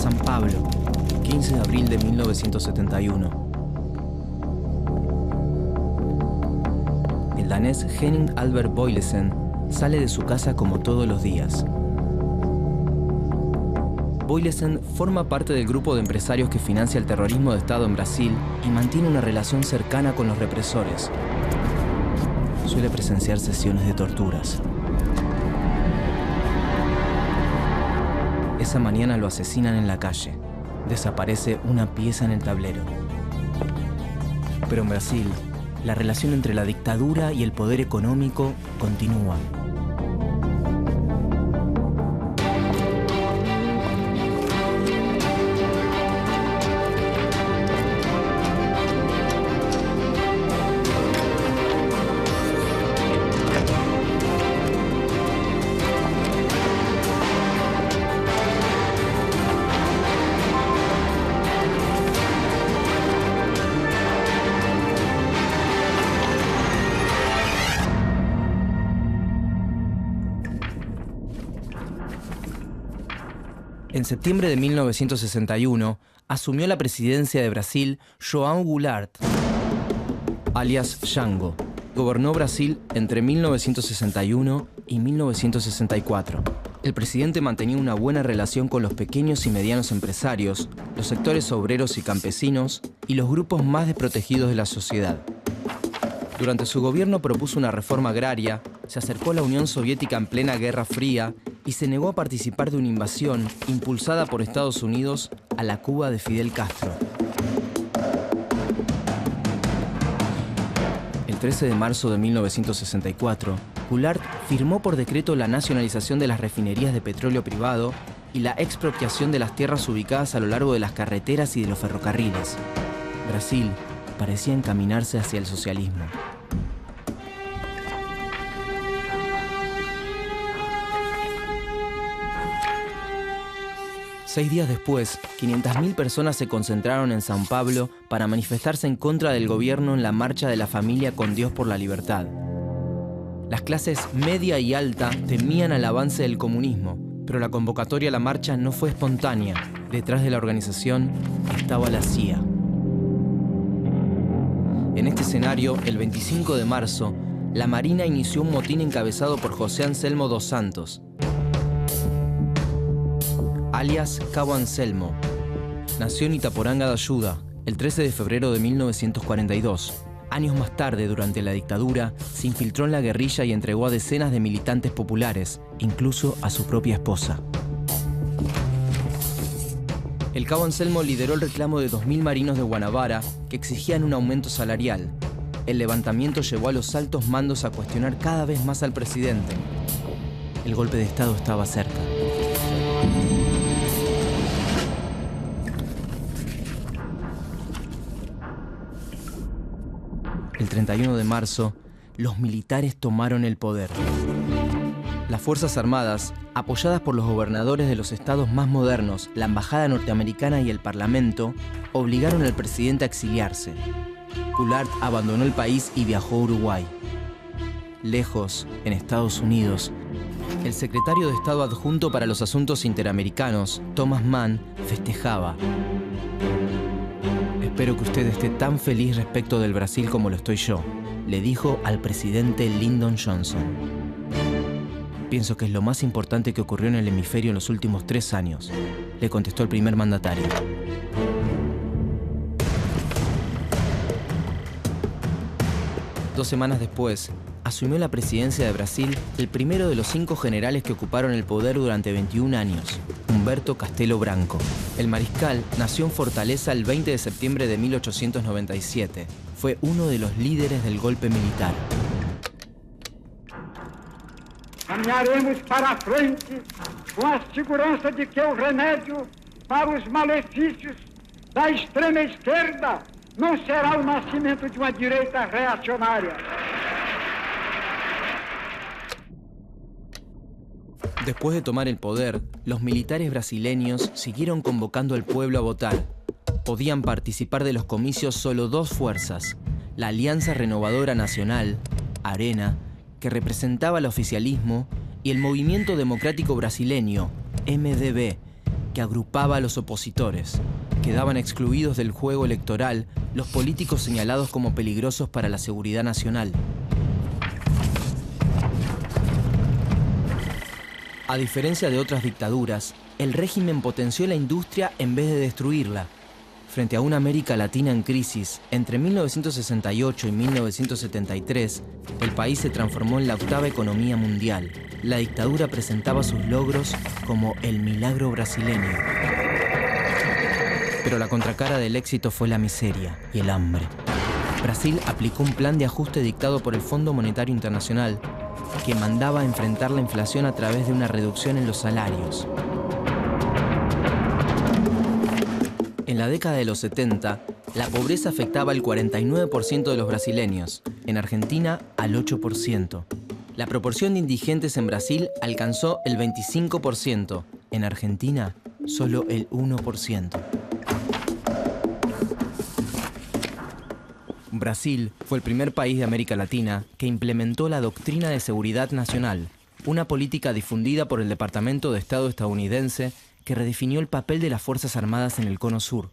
San Pablo, 15 de abril de 1971. El danés Henning Albert Boilesen sale de su casa como todos los días. Boilesen forma parte del grupo de empresarios que financia el terrorismo de Estado en Brasil y mantiene una relación cercana con los represores. Suele presenciar sesiones de torturas. Esa mañana lo asesinan en la calle. Desaparece una pieza en el tablero. Pero en Brasil, la relación entre la dictadura y el poder económico continúa. En septiembre de 1961, asumió la presidencia de Brasil João Goulart, alias Jango. Gobernó Brasil entre 1961 y 1964. El presidente mantenía una buena relación con los pequeños y medianos empresarios, los sectores obreros y campesinos y los grupos más desprotegidos de la sociedad. Durante su gobierno propuso una reforma agraria, se acercó a la Unión Soviética en plena Guerra Fría y se negó a participar de una invasión impulsada por Estados Unidos a la Cuba de Fidel Castro. El 13 de marzo de 1964, Goulart firmó por decreto la nacionalización de las refinerías de petróleo privado y la expropiación de las tierras ubicadas a lo largo de las carreteras y de los ferrocarriles. Brasil parecía encaminarse hacia el socialismo. Seis días después, 500.000 personas se concentraron en San Pablo para manifestarse en contra del gobierno en la Marcha de la Familia con Dios por la Libertad. Las clases media y alta temían al avance del comunismo, pero la convocatoria a la marcha no fue espontánea. Detrás de la organización estaba la CIA. En este escenario, el 25 de marzo, la Marina inició un motín encabezado por José Anselmo dos Santos, alias Cabo Anselmo. Nació en Itaporanga de Ayuda el 13 de febrero de 1942. Años más tarde, durante la dictadura, se infiltró en la guerrilla y entregó a decenas de militantes populares, incluso a su propia esposa. El Cabo Anselmo lideró el reclamo de 2.000 marinos de Guanabara que exigían un aumento salarial. El levantamiento llevó a los altos mandos a cuestionar cada vez más al presidente. El golpe de Estado estaba cerca. El 31 de marzo, los militares tomaron el poder. Las Fuerzas Armadas, apoyadas por los gobernadores de los estados más modernos, la Embajada norteamericana y el Parlamento, obligaron al presidente a exiliarse. Goulart abandonó el país y viajó a Uruguay. Lejos, en Estados Unidos, el secretario de Estado adjunto para los asuntos interamericanos, Thomas Mann, festejaba. Espero que usted esté tan feliz respecto del Brasil como lo estoy yo, le dijo al presidente Lyndon Johnson. Pienso que es lo más importante que ocurrió en el hemisferio en los últimos 3 años, le contestó el primer mandatario. Dos semanas después, asumió la presidencia de Brasil el primero de los 5 generales que ocuparon el poder durante 21 años, Humberto Castelo Branco. El mariscal nació en Fortaleza el 20 de septiembre de 1897. Fue uno de los líderes del golpe militar. Caminharemos para a frente com a segurança de que o remédio para os malefícios da extrema esquerda não será o nascimento de uma direita reacionária. Después de tomar el poder, los militares brasileños siguieron convocando al pueblo a votar. Podían participar de los comicios solo 2 fuerzas: la Alianza Renovadora Nacional, ARENA, que representaba al oficialismo, y el Movimiento Democrático Brasileño, MDB, que agrupaba a los opositores. Quedaban excluidos del juego electoral los políticos señalados como peligrosos para la seguridad nacional. A diferencia de otras dictaduras, el régimen potenció la industria en vez de destruirla. Frente a una América Latina en crisis, entre 1968 y 1973, el país se transformó en la octava economía mundial. La dictadura presentaba sus logros como el milagro brasileño. Pero la contracara del éxito fue la miseria y el hambre. Brasil aplicó un plan de ajuste dictado por el Fondo Monetario Internacional que mandaba a enfrentar la inflación a través de una reducción en los salarios. En la década de los 70, la pobreza afectaba al 49% de los brasileños, en Argentina al 8%. La proporción de indigentes en Brasil alcanzó el 25%, en Argentina solo el 1%. Brasil fue el primer país de América Latina que implementó la Doctrina de Seguridad Nacional, una política difundida por el Departamento de Estado estadounidense que redefinió el papel de las Fuerzas Armadas en el Cono Sur.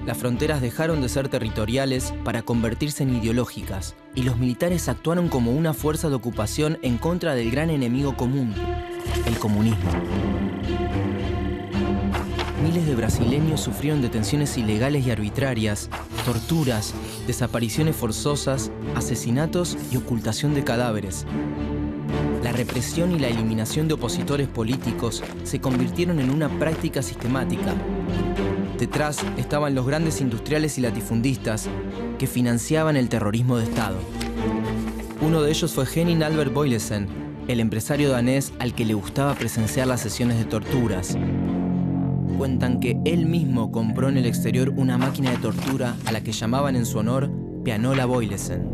Las fronteras dejaron de ser territoriales para convertirse en ideológicas, y los militares actuaron como una fuerza de ocupación en contra del gran enemigo común, el comunismo. Miles de brasileños sufrieron detenciones ilegales y arbitrarias, torturas, desapariciones forzosas, asesinatos y ocultación de cadáveres. La represión y la eliminación de opositores políticos se convirtieron en una práctica sistemática. Detrás estaban los grandes industriales y latifundistas que financiaban el terrorismo de Estado. Uno de ellos fue Henning Albert Boilesen, el empresario danés al que le gustaba presenciar las sesiones de torturas. Cuentan que él mismo compró en el exterior una máquina de tortura a la que llamaban en su honor Pianola Boilesen.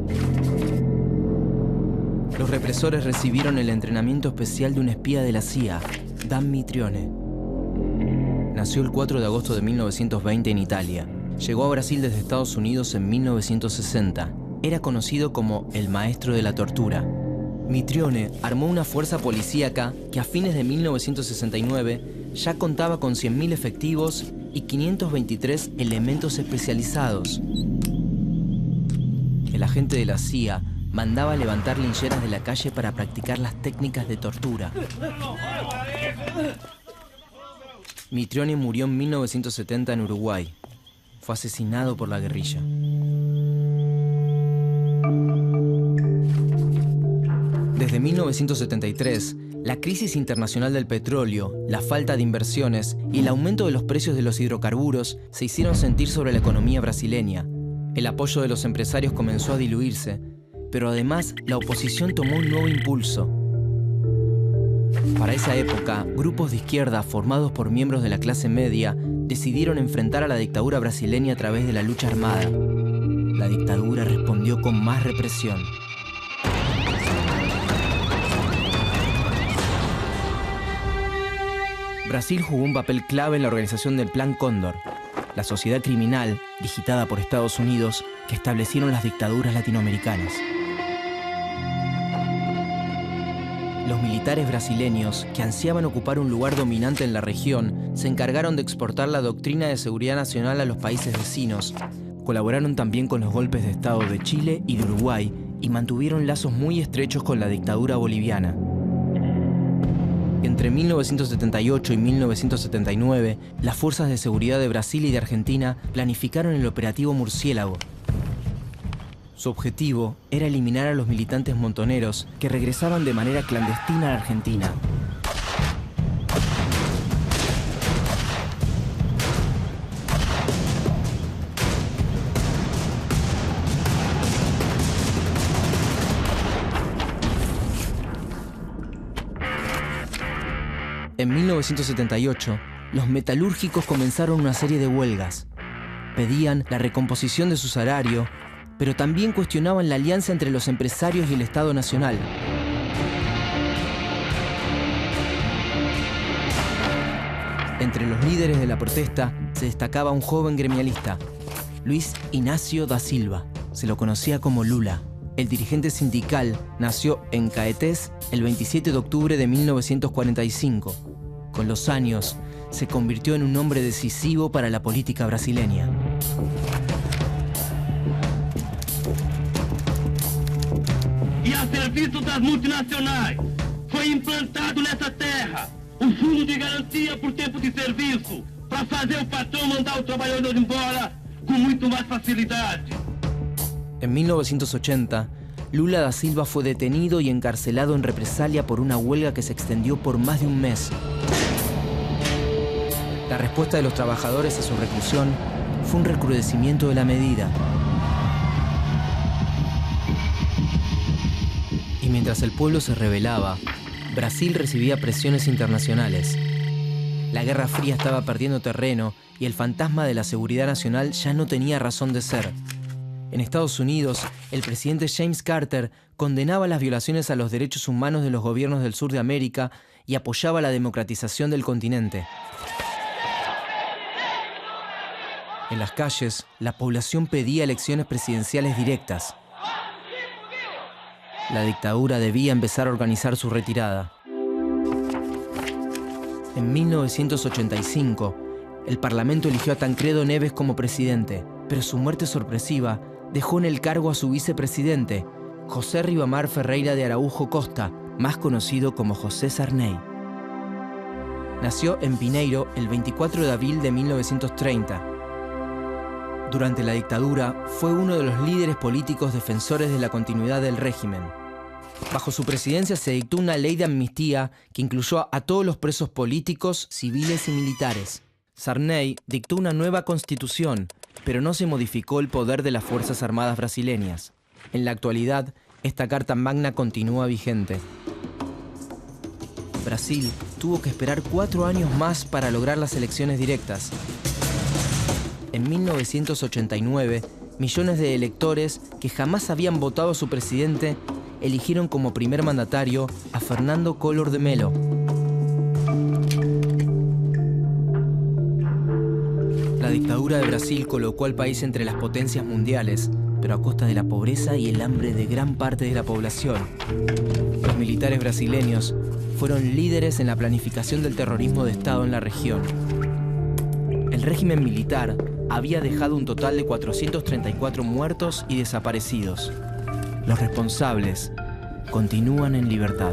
Los represores recibieron el entrenamiento especial de un espía de la CIA, Dan Mitrione. Nació el 4 de agosto de 1920 en Italia. Llegó a Brasil desde Estados Unidos en 1960. Era conocido como el maestro de la tortura. Mitrione armó una fuerza policíaca que a fines de 1969 ya contaba con 100.000 efectivos y 523 elementos especializados. El agente de la CIA mandaba levantar lincheras de la calle para practicar las técnicas de tortura. Mitrione murió en 1970 en Uruguay. Fue asesinado por la guerrilla. Desde 1973, la crisis internacional del petróleo, la falta de inversiones y el aumento de los precios de los hidrocarburos se hicieron sentir sobre la economía brasileña. El apoyo de los empresarios comenzó a diluirse, pero además la oposición tomó un nuevo impulso. Para esa época, grupos de izquierda formados por miembros de la clase media decidieron enfrentar a la dictadura brasileña a través de la lucha armada. La dictadura respondió con más represión. Brasil jugó un papel clave en la organización del Plan Cóndor, la sociedad criminal, digitada por Estados Unidos, que establecieron las dictaduras latinoamericanas. Los militares brasileños, que ansiaban ocupar un lugar dominante en la región, se encargaron de exportar la doctrina de seguridad nacional a los países vecinos. Colaboraron también con los golpes de Estado de Chile y de Uruguay y mantuvieron lazos muy estrechos con la dictadura boliviana. Entre 1978 y 1979, las fuerzas de seguridad de Brasil y de Argentina planificaron el operativo Murciélago. Su objetivo era eliminar a los militantes montoneros que regresaban de manera clandestina a la Argentina. En 1978, los metalúrgicos comenzaron una serie de huelgas. Pedían la recomposición de su salario, pero también cuestionaban la alianza entre los empresarios y el Estado Nacional. Entre los líderes de la protesta se destacaba un joven gremialista, Luis Inácio da Silva. Se lo conocía como Lula. El dirigente sindical nació en Caetés el 27 de octubre de 1945. Con los años, se convirtió en un hombre decisivo para la política brasileña. E a serviço das multinacionais foi implantado nessa terra o fundo de garantia por tempo de serviço para fazer o patrão mandar o trabalhador embora com muito mais facilidade. En 1980, Lula da Silva fue detenido y encarcelado en represalia por una huelga que se extendió por más de un mes. La respuesta de los trabajadores a su reclusión fue un recrudecimiento de la medida. Y mientras el pueblo se rebelaba, Brasil recibía presiones internacionales. La Guerra Fría estaba perdiendo terreno y el fantasma de la seguridad nacional ya no tenía razón de ser. En Estados Unidos, el presidente James Carter condenaba las violaciones a los derechos humanos de los gobiernos del sur de América y apoyaba la democratización del continente. En las calles, la población pedía elecciones presidenciales directas. La dictadura debía empezar a organizar su retirada. En 1985, el Parlamento eligió a Tancredo Neves como presidente, pero su muerte sorpresiva dejó en el cargo a su vicepresidente, José Ribamar Ferreira de Araújo Costa, más conocido como José Sarney. Nació en Pineiro el 24 de abril de 1930. Durante la dictadura, fue uno de los líderes políticos defensores de la continuidad del régimen. Bajo su presidencia se dictó una ley de amnistía que incluyó a todos los presos políticos, civiles y militares. Sarney dictó una nueva constitución, pero no se modificó el poder de las Fuerzas Armadas brasileñas. En la actualidad, esta Carta Magna continúa vigente. Brasil tuvo que esperar 4 años más para lograr las elecciones directas. En 1989, millones de electores que jamás habían votado a su presidente eligieron como primer mandatario a Fernando Collor de Mello. La dictadura de Brasil colocó al país entre las potencias mundiales, pero a costa de la pobreza y el hambre de gran parte de la población. Los militares brasileños fueron líderes en la planificación del terrorismo de Estado en la región. El régimen militar había dejado un total de 434 muertos y desaparecidos. Los responsables continúan en libertad.